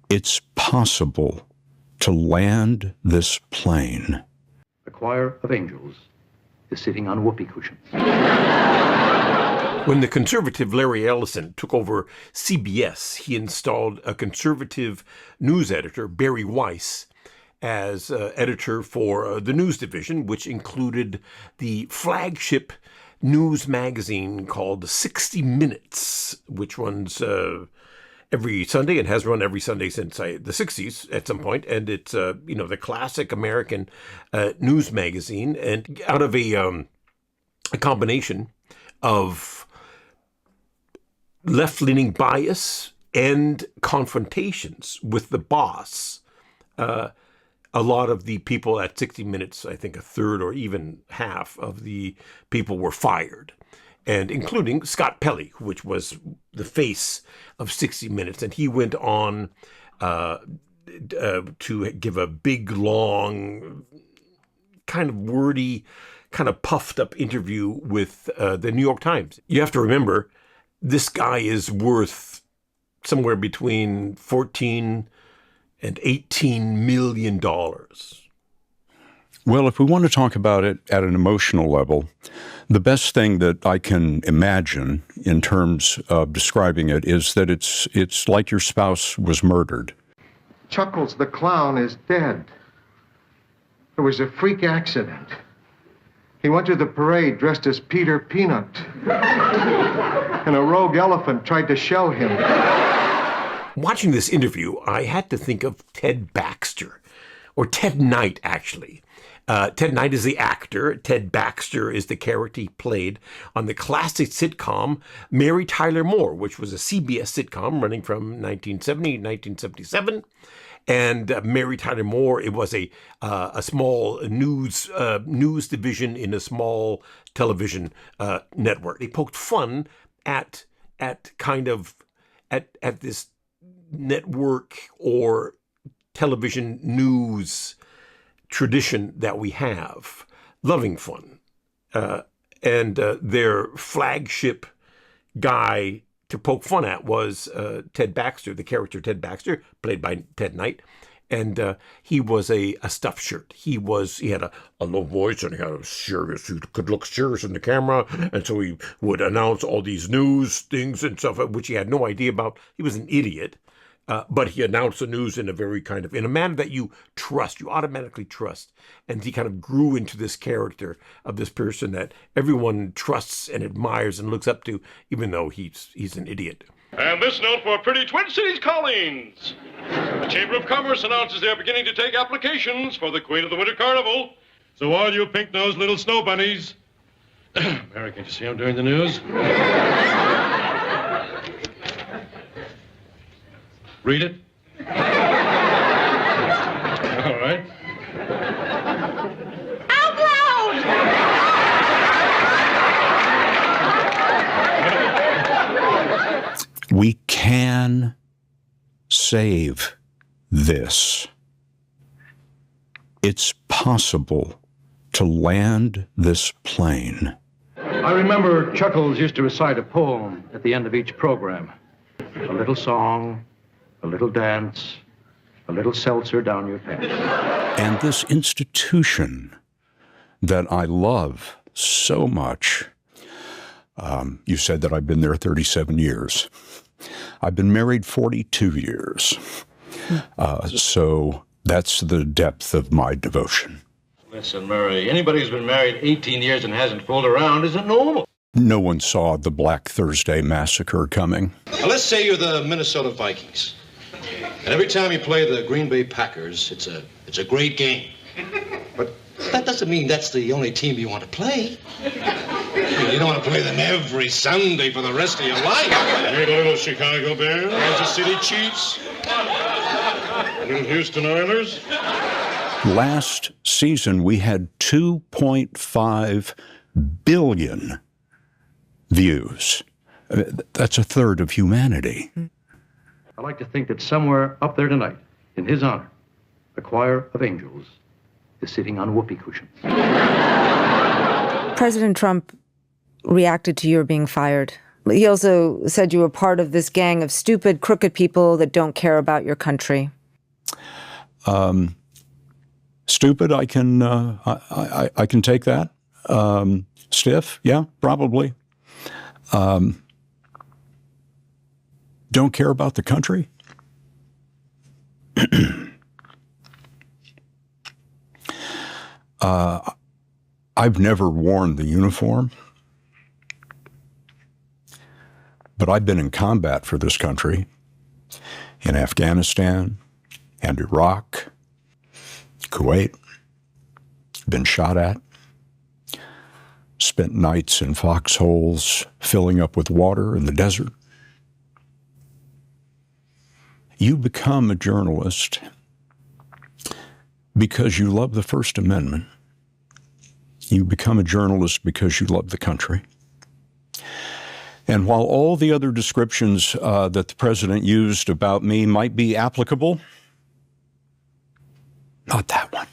It's possible to land this plane. A choir of angels is sitting on whoopee cushions. When the conservative Larry Ellison took over CBS, he installed a conservative news editor, Barry Weiss, as editor for the news division, which included the flagship news magazine called 60 Minutes, which runs every Sunday and has run every Sunday since the 60s at some point. And it's, the classic American news magazine. And out of a combination of left-leaning bias and confrontations with the boss, a lot of the people at 60 Minutes, I think a third or even half of the people were fired, and including Scott Pelley, which was the face of 60 Minutes. And he went on to give a big, long, kind of wordy, kind of puffed up interview with the New York Times. You have to remember, this guy is worth somewhere between 14 and $18 million. Well, if we want to talk about it at an emotional level, the best thing that I can imagine in terms of describing it is that it's like your spouse was murdered. Chuckles the clown is dead. It was a freak accident. He went to the parade dressed as Peter Peanut. And a rogue elephant tried to shell him. Watching this interview, I had to think of Ted Baxter, or Ted Knight, actually. Ted Knight is the actor. Ted Baxter is the character he played on the classic sitcom Mary Tyler Moore, which was a CBS sitcom running from 1970 to 1977. And Mary Tyler Moore, it was a small news division in a small television network. They poked fun at this network or television news tradition that we have, loving fun. And their flagship guy to poke fun at was Ted Baxter, the character Ted Baxter, played by Ted Knight. And he was a stuffed shirt. He had a low voice, and he had a serious, he could look serious in the camera. And so he would announce all these news things and stuff, which he had no idea about. He was an idiot. But he announced the news in a manner that you trust, you automatically trust. And he kind of grew into this character of this person that everyone trusts and admires and looks up to, even though he's an idiot. And this note for pretty Twin Cities Collins. The Chamber of Commerce announces they're beginning to take applications for the Queen of the Winter Carnival. So all you pink-nosed little snow bunnies. Mary, can't you see I'm doing the news? Read it. All right. Out loud! We can save this. It's possible to land this plane. I remember Chuckles used to recite a poem at the end of each program. A little song, a little dance, a little seltzer down your pants. And this institution that I love so much, you said that I've been there 37 years. I've been married 42 years. So that's the depth of my devotion. Listen, Murray, anybody who's been married 18 years and hasn't fooled around isn't normal. No one saw the Black Thursday massacre coming. Now, let's say you're the Minnesota Vikings. And every time you play the Green Bay Packers, it's a great game. But that doesn't mean that's the only team you want to play. You don't want to play them every Sunday for the rest of your life. Hey, little Chicago Bears, Kansas City Chiefs, little Houston Oilers. Last season, we had 2.5 billion views. That's a third of humanity. I like to think that somewhere up there tonight, in his honor, the choir of angels is sitting on whoopee cushions. President Trump reacted to your being fired He also said you were part of this gang of stupid, crooked people that don't care about your country. Stupid, I can take that. Stiff, yeah, probably. Don't care about the country. I've never worn the uniform, but I've been in combat for this country, in Afghanistan and Iraq, Kuwait, been shot at, spent nights in foxholes filling up with water in the desert. You become a journalist because you love the First Amendment. You become a journalist because you love the country. And while all the other descriptions that the president used about me might be applicable, not that one.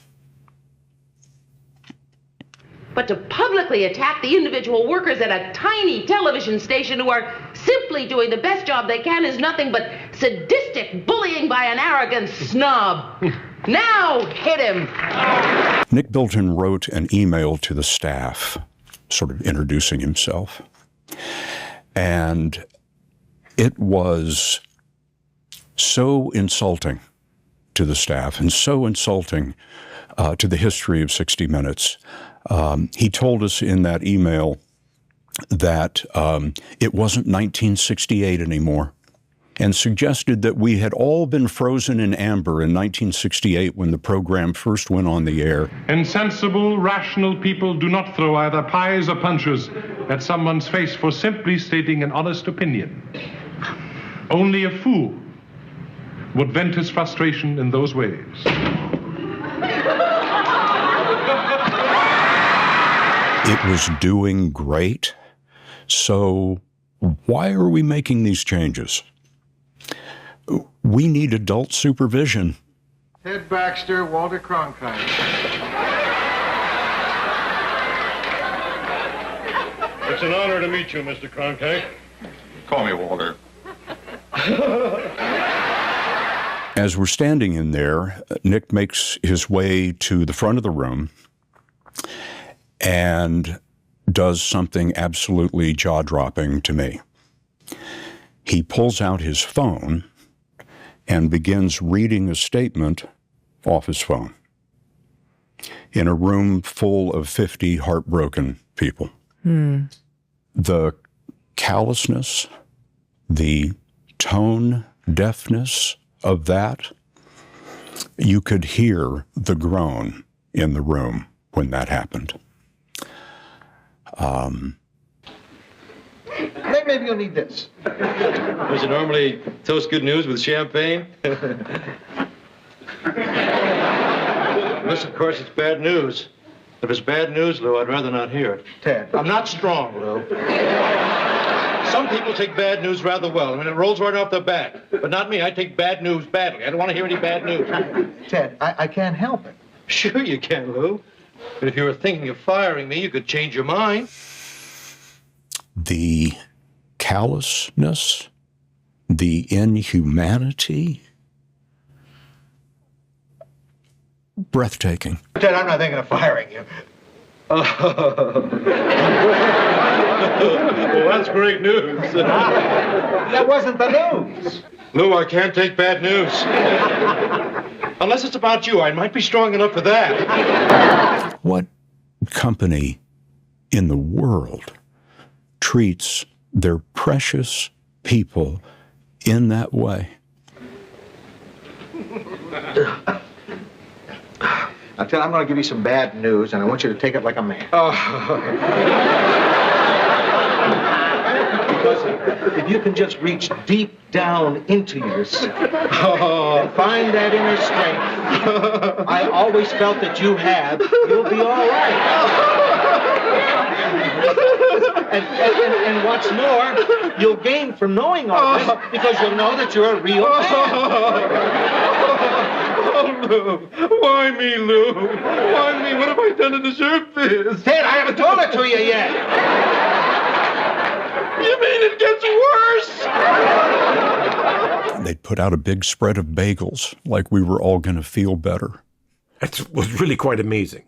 But to publicly attack the individual workers at a tiny television station who are simply doing the best job they can is nothing but sadistic bullying by an arrogant snob. Now hit him. Nick Bilton wrote an email to the staff, sort of introducing himself. And it was so insulting to the staff and so insulting to the history of 60 Minutes. He told us in that email that it wasn't 1968 anymore, and suggested that we had all been frozen in amber in 1968 when the program first went on the air. And sensible, rational people do not throw either pies or punches at someone's face for simply stating an honest opinion. Only a fool would vent his frustration in those ways. It was doing great, so why are we making these changes? We need adult supervision. Ted Baxter, Walter Cronkite. It's an honor to meet you, Mr. Cronkite. Call me Walter. As we're standing in there, Nick makes his way to the front of the room and does something absolutely jaw-dropping to me. He pulls out his phone and begins reading a statement off his phone in a room full of 50 heartbroken people. The callousness, the tone deafness of that, you could hear the groan in the room when that happened. Maybe you'll need this. Does it normally toast good news with champagne? This, of course, it's bad news. If it's bad news, Lou, I'd rather not hear it. Ted. I'm not strong, Lou. Some people take bad news rather well. I mean, it rolls right off their back. But not me. I take bad news badly. I don't want to hear any bad news. Ted, I can't help it. Sure you can, Lou. But if you were thinking of firing me, you could change your mind. The callousness, the inhumanity, breathtaking. Ted, I'm not thinking of firing you. Well, that's great news. That wasn't the news. Lou, I can't take bad news. Unless it's about you, I might be strong enough for that. What company in the world treats their precious people in that way? Now, Ted, I'm going to give you some bad news, and I want you to take it like a man. Because if you can just reach deep down into yourself and find that inner strength, I always felt that you have, you'll be all right. And what's more, you'll gain from knowing all this because you'll know that you're a real man. Oh, Lou. Why me, Lou? Why me? What have I done to deserve this? Ted, I haven't told it to you yet. You mean it gets worse? They'd put out a big spread of bagels like we were all going to feel better. It was really quite amazing.